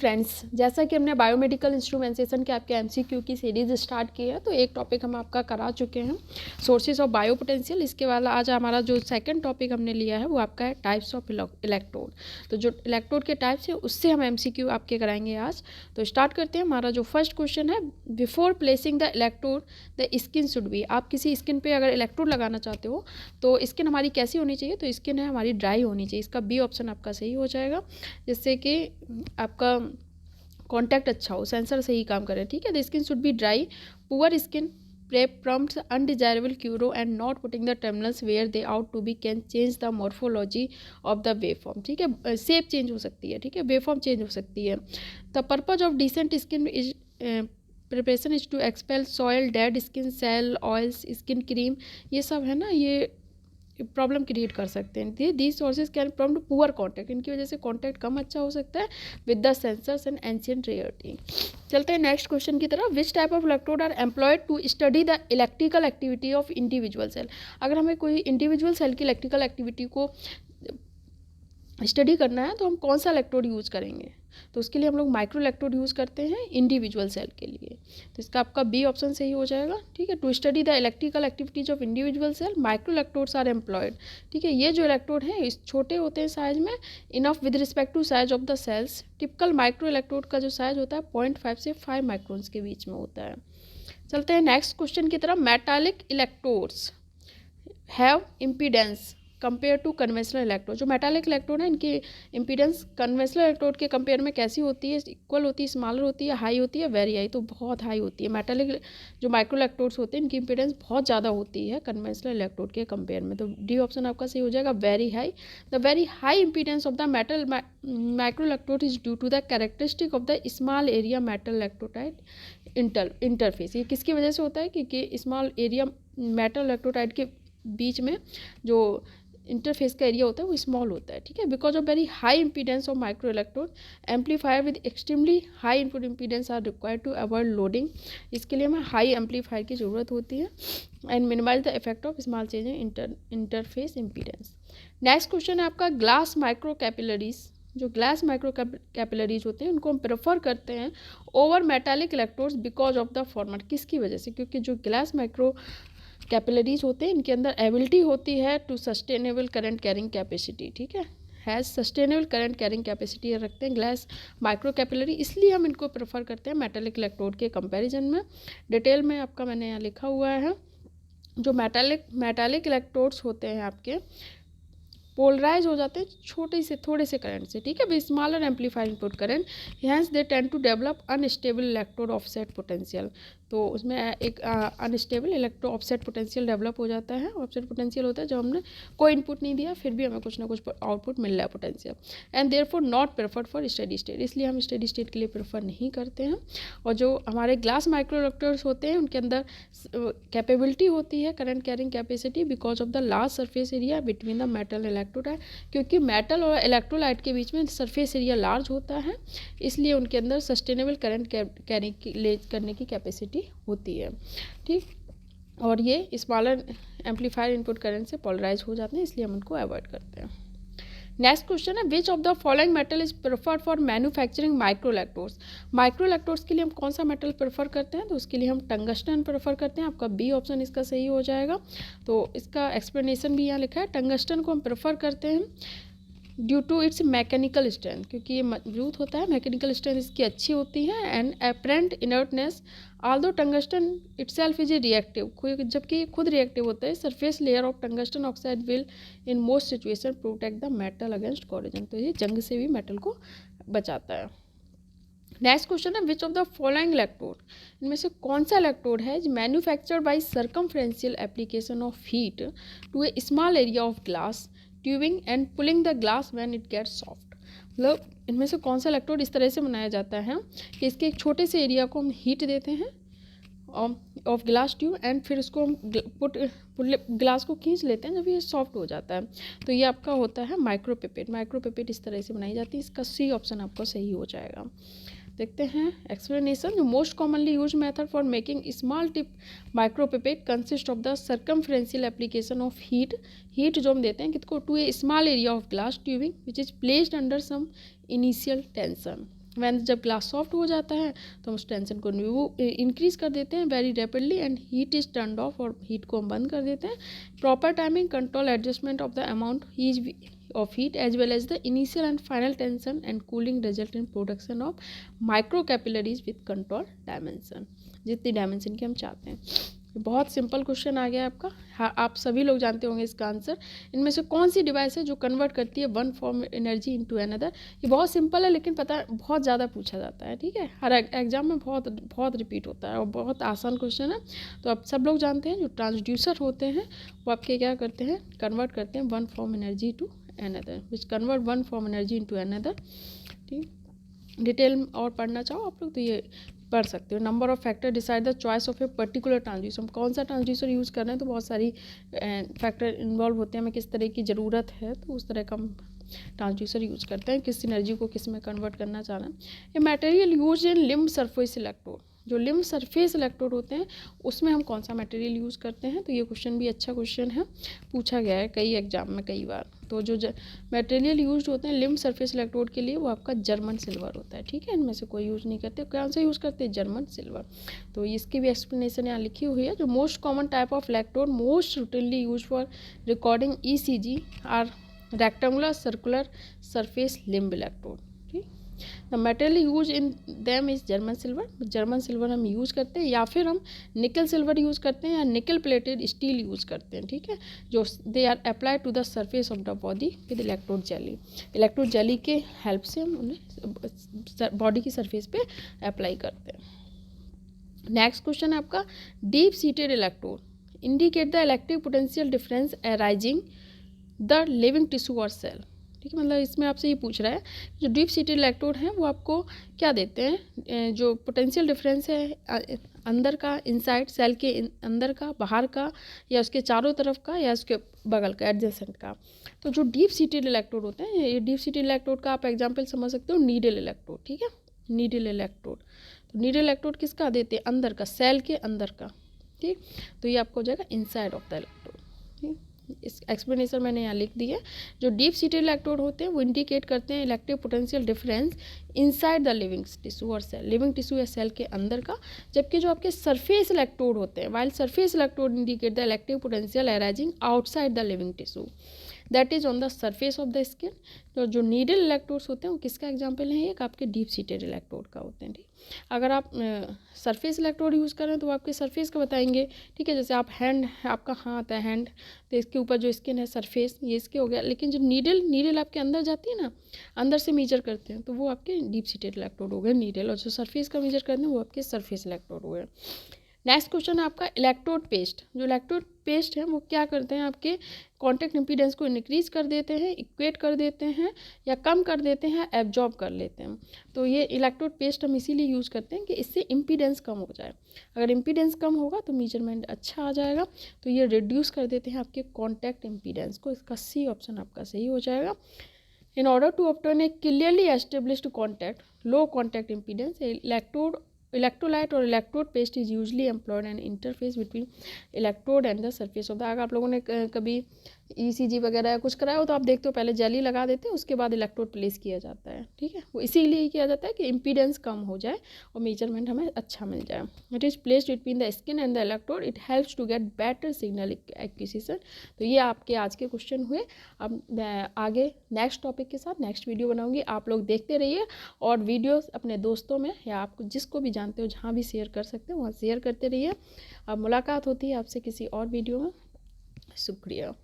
Friends, जैसा कि हमने बायोमेडिकल इंस्ट्रूमेंटेशन के आपके एमसीक्यू की सीरीज स्टार्ट की है, तो एक टॉपिक हम आपका करा चुके हैं सोर्सेज ऑफ बायो पोटेंशियल। इसके बाद आज हमारा जो सेकंड टॉपिक हमने लिया है वो आपका है टाइप्स ऑफ इलेक्ट्रोड। तो जो इलेक्ट्रोड के टाइप्स है उससे हम एमसीक्यू आपके कराएंगे आज। तो स्टार्ट करते हैं। हमारा जो फर्स्ट क्वेश्चन है, before placing the electrode the skin should B. आप किसी स्किन पर अगर इलेक्ट्रोड लगाना चाहते हो तो स्किन हमारी कैसी होनी चाहिए? तो स्किन है हमारी ड्राई होनी चाहिए। इसका बी ऑप्शन आपका सही हो जाएगा, जिससे कि आपका कॉन्टैक्ट अच्छा हो, सेंसर सही काम करे। ठीक है, the skin should be dry, poor skin prep prompts undesirable cure and not putting the terminals where they ought to be can change the morphology of the waveform. ठीक है, शेप चेंज हो सकती है। ठीक है, वेवफॉर्म चेंज हो सकती है। The purpose of decent skin is preparation is to expel soil, dead skin cell, oils, skin cream, ये सब है ना, ये प्रॉब्लम क्रिएट कर सकते हैं। These sources can prompt poor contact, इनकी वजह से कॉन्टैक्ट कम अच्छा हो सकता है with the sensors and ancient rarity. चलते हैं नेक्स्ट क्वेश्चन की तरफ। Which type of electrode are employed to study the electrical activity of individual cell. अगर हमें कोई इंडिविजुअल सेल की इलेक्ट्रिकल एक्टिविटी को स्टडी करना है तो हम कौन सा इलेक्ट्रोड यूज़ करेंगे? तो उसके लिए हम लोग माइक्रो इलेक्ट्रोड यूज़ करते हैं इंडिविजुअल सेल के लिए। तो इसका आपका बी ऑप्शन सही हो जाएगा। ठीक है, to study the electrical activities of individual cell micro electrodes are employed. ठीक है, ये जो इलेक्ट्रोड है इस छोटे होते हैं साइज में, enough with respect to size of the cells. Typical micro electrode का जो साइज होता है 0.5 से 5 माइक्रोन्स के बीच में होता है। चलते हैं नेक्स्ट क्वेश्चन की तरफ। Metallic electrodes have impedance compare to conventional electrode. जो मेटालिक इलेक्ट्रोड है इनकी इम्पीडेंस कन्वेंशनल इलेक्ट्रोड के कंपेयर में कैसी होती है? इक्वल होती है, स्मॉलर होती है, हाई होती है, वेरी हाई? तो बहुत हाई होती है। मेटालिक जो माइक्रो इलेक्ट्रोड्स होते हैं इनकी इम्पीडेंस बहुत ज़्यादा होती है कन्वेंशनल इलेक्ट्रोड के कंपेयर में। तो डी ऑप्शन आपका सही हो जाएगा, very high. The very high impedance of the metal micro electrode is due to the characteristic of the small area metal electrolyte interface. ये किसकी वजह से होता है? क्योंकि स्मॉल एरिया मेटल इलेक्ट्रोडाइड के बीच में जो इंटरफेस का एरिया होता है वो स्मॉल होता है। ठीक है, because of very high impedance of micro electrode amplifier with extremely high input impedance are required to avoid loading. इसके लिए हमें हाई एम्पलीफायर की ज़रूरत होती है and minimise the effect of small change in interface impedance. Next question है आपका, glass micro capillaries. जो ग्लास माइक्रो कैपिलरीज होते हैं उनको हम प्रेफर करते हैं over metallic electrodes because of the format. किसकी वजह से? क्योंकि जो ग्लास माइक्रो कैपिलरीज होते हैं इनके अंदर एबिलिटी होती है to sustainable current carrying capacity. ठीक है, has sustainable current carrying capacity रखते हैं ग्लास माइक्रो कैपिलरी, इसलिए हम इनको प्रेफर करते हैं मेटालिक इलेक्ट्रोड के कंपैरिजन में। डिटेल में आपका मैंने यहाँ लिखा हुआ है। जो मेटालिक इलेक्ट्रोड्स होते हैं आपके पोलराइज हो जाते हैं छोटे से थोड़े से करंट से। ठीक है, smaller amplifier input current, hence they tend to develop unstable electrode offset potential. तो उसमें एक unstable electro offset potential develop हो जाता है। ऑफसेट पोटेंशियल होता है जब हमने कोई इनपुट नहीं दिया फिर भी हमें कुछ ना कुछ आउटपुट मिल रहा है potential. And therefore not preferred for steady state, इसलिए हम स्टेडी स्टेट के लिए प्रेफर नहीं करते हैं। और जो हमारे ग्लास माइक्रो इलेक्ट्रोड्स होते हैं उनके अंदर कैपेबिलिटी होती है current carrying capacity because of the large surface area between the metal electrolyte. क्योंकि मेटल और इलेक्ट्रोलाइट के बीच में सरफेस एरिया लार्ज होता है, इसलिए उनके अंदर सस्टेनेबल करंट कैरी करने की कैपेसिटी होती है। ठीक, और ये स्मॉलर एम्पलीफायर इनपुट करंट से पोलराइज हो जाते हैं, इसलिए हम उनको अवॉइड करते हैं। नेक्स्ट क्वेश्चन है, which of the following metal is preferred for manufacturing micro electrodes. Micro electrodes के लिए हम कौन सा मेटल प्रेफर करते हैं? तो उसके लिए हम टंगस्टन प्रेफर करते हैं। आपका बी ऑप्शन इसका सही हो जाएगा। तो इसका एक्सप्लेनेशन भी यहाँ लिखा है। टंगस्टन को हम प्रेफर करते हैं due to its mechanical strength, क्योंकि ये मजबूत होता है, मैकेनिकल स्ट्रेंथ इसकी अच्छी होती है। And apparent inertness, Aldous tungsten itself is a reactive, जबकि ये खुद रिएक्टिव होता है। Surface layer of tungsten oxide will in most situation protect the metal against corrosion. तो ये जंग से भी मेटल को बचाता है। नेक्स्ट क्वेश्चन है, which of the following electrode, इनमें से कौन सा इलेक्ट्रोड है manufactured by circumferential application of heat to a small area of glass tubing and pulling the glass when it gets soft. मतलब इनमें से कौन सा इलेक्ट्रोड इस तरह से बनाया जाता है कि इसके एक छोटे से एरिया को हम हीट देते हैं ऑफ ग्लास ट्यूब एंड फिर उसको हम ग्लास को खींच लेते हैं जब ये सॉफ्ट हो जाता है। तो ये आपका होता है माइक्रोपिपेट। माइक्रोपिपेट इस तरह से बनाई जाती है। इसका सी ऑप्शन आपका सही हो जाएगा। देखते हैं एक्सप्लेनेशन। जो most commonly use method for making small tip micropipette consist of the circumferential application of heat जो हम देते हैं किसको to a small area of glass tubing which is placed under some initial tension. When जब glass soft हो जाता है तो हम उस टेंशन को इंक्रीज कर देते हैं very rapidly and heat is turned of, और हीट को हम बंद कर देते हैं. Proper timing, control, adjustment of the amount of heat as well as the initial and final tension and cooling result in production of microcapillaries with control dimension, जितनी dimension की हम चाहते हैं. बहुत सिंपल क्वेश्चन आ गया आपका. हाँ, आप सभी लोग जानते होंगे इसका आंसर. इनमें से कौन सी डिवाइस है जो कन्वर्ट करती है one form energy into another. ये बहुत सिंपल है लेकिन पता है बहुत ज़्यादा पूछा जाता है. ठीक है, हर एग्जाम में बहुत बहुत रिपीट होता है और बहुत आसान क्वेश्चन है. तो आप सब लोग जानते हैं जो ट्रांसड्यूसर होते हैं वो आपके क्या करते हैं, कन्वर्ट करते हैं one form energy to another which convert one form energy into another. ठीक, डिटेल और पढ़ना चाहो आप लोग तो ये पढ़ सकते हो. Number of factor decide the choice of a particular transducer. हम कौन सा ट्रांसड्यूसर यूज़ कर रहे हैं तो बहुत सारी फैक्टर इन्वॉल्व होते हैं. हमें किस तरह की ज़रूरत है तो उस तरह का हम ट्रांसड्यूसर यूज़ करते हैं, किस एनर्जी को किस में कन्वर्ट करना चाह रहे हैं. A material use in limb surface electrode. जो लिम्ब सरफेस इलेक्ट्रोड होते हैं उसमें हम कौन सा मटेरियल यूज़ करते हैं. तो ये क्वेश्चन भी अच्छा क्वेश्चन है, पूछा गया है कई एग्जाम में कई बार. तो जो मटेरियल यूज होते हैं लिम्ब सरफेस इलेक्ट्रोड के लिए वो आपका जर्मन सिल्वर होता है. ठीक है, इनमें से कोई यूज़ नहीं करते. कौन सा यूज़ करते हैं, जर्मन सिल्वर. तो इसकी भी एक्सप्लेनेशन यहाँ लिखी हुई है. जो most common type of electrode most routinely use for recording ECG are rectangular circular surface limb electrode. ठीक, the material use in them is German silver. German silver हम यूज़ करते हैं या फिर हम निकल सिल्वर यूज़ करते हैं या निकल प्लेटेड स्टील यूज़ करते हैं. ठीक है, जो they are apply to the surface of the body with electrode jelly. Electrode jelly के हेल्प से हम उन्हें बॉडी की सरफेस पे अप्लाई करते हैं. नेक्स्ट क्वेश्चन है आपका, deep seated electrode indicate the electric potential difference arising the living tissue और सेल. ठीक है, मतलब इसमें आपसे ये पूछ रहा है जो डीप सीटेड इलेक्ट्रोड हैं वो आपको क्या देते हैं, जो पोटेंशियल डिफरेंस है अंदर का, इनसाइड सेल के अंदर का, बाहर का, या उसके चारों तरफ का, या उसके बगल का, एडजेसेंट का. तो जो डीप सीटेड इलेक्ट्रोड होते हैं, ये डीप सीटेड इलेक्ट्रोड का आप एग्जाम्पल समझ सकते हो नीडल इलेक्ट्रोड. ठीक है, नीडल इलेक्ट्रोड. तो नीडल इलेक्ट्रोड किसका देते हैं, अंदर का, सेल के अंदर का. ठीक, तो ये आपको हो जाएगा इनसाइड ऑफ द इलेक्ट्रोड. ठीक, इस एक्सप्लेनेशन मैंने यहाँ लिख दी है. जो डीप सीटेड इलेक्ट्रोड होते हैं वो इंडिकेट करते हैं electric potential difference inside the living tissue और सेल, लिविंग टिश्यू या सेल के अंदर का. जबकि जो आपके सरफेस इलेक्ट्रोड होते हैं, while surface electrode indicate the electric potential arising outside the living tissue that is on the surface of the skin. तो जो नीडल इलेक्ट्रोड्स होते हैं वो किसका एग्जाम्पल है, एक आपके डीप सीटेड इलेक्ट्रोड का होते हैं. ठीक, अगर आप सरफेस इलेक्ट्रोड यूज़ करें तो वो आपके सरफेस का बताएंगे. ठीक है, जैसे आप हैंड, आपका हाथ है हैंड, तो इसके ऊपर जो स्किन है सरफेस, ये इसके हो गया. लेकिन जो नीडल आपके अंदर जाती है ना, अंदर से मीजर करते हैं, तो वो आपके डीप सीटेड इलेक्ट्रोड हो गए नीडल. और जो सरफेस का मीजर करते हैं वो आपके सरफेस इलेक्ट्रोड हो गए. नेक्स्ट क्वेश्चन है आपका इलेक्ट्रोड पेस्ट. जो इलेक्ट्रोड पेस्ट है वो क्या करते हैं, आपके कॉन्टैक्ट इम्पीडेंस को इंक्रीज कर देते हैं, इक्वेट कर देते हैं, या कम कर देते हैं, एब्जॉर्ब कर लेते हैं. तो ये इलेक्ट्रोड पेस्ट हम इसीलिए यूज़ करते हैं कि इससे इम्पीडेंस कम हो जाए. अगर इम्पीडेंस कम होगा तो मेजरमेंट अच्छा आ जाएगा. तो ये रिड्यूस कर देते हैं आपके कॉन्टैक्ट इम्पीडेंस को. इसका C ऑप्शन आपका सही हो जाएगा. In order to obtain a clearly established contact, low contact impedance, electrolyte or electrode paste is usually employed an interface between electrode and the surface of the. अगर आप लोगों ने कभी ECG वगैरह कुछ कराया हो तो आप देखते हो पहले जेली लगा देते हैं, उसके बाद इलेक्ट्रोड प्लेस किया जाता है. ठीक है, वो इसीलिए किया जाता है कि इम्पीडेंस कम हो जाए और मेजरमेंट हमें अच्छा मिल जाए. It is placed between the skin and the electrode. It helps to get better signal acquisition. तो ये आपके आज के क्वेश्चन हुए. अब मैं आगे नेक्स्ट टॉपिक के साथ नेक्स्ट वीडियो बनाऊंगी. आप लोग देखते रहिए और वीडियोस अपने दोस्तों में या आपको जिसको भी जानते हो जहाँ भी शेयर कर सकते हो वहाँ शेयर करते रहिए. अब मुलाकात होती है आपसे किसी और वीडियो में. शुक्रिया.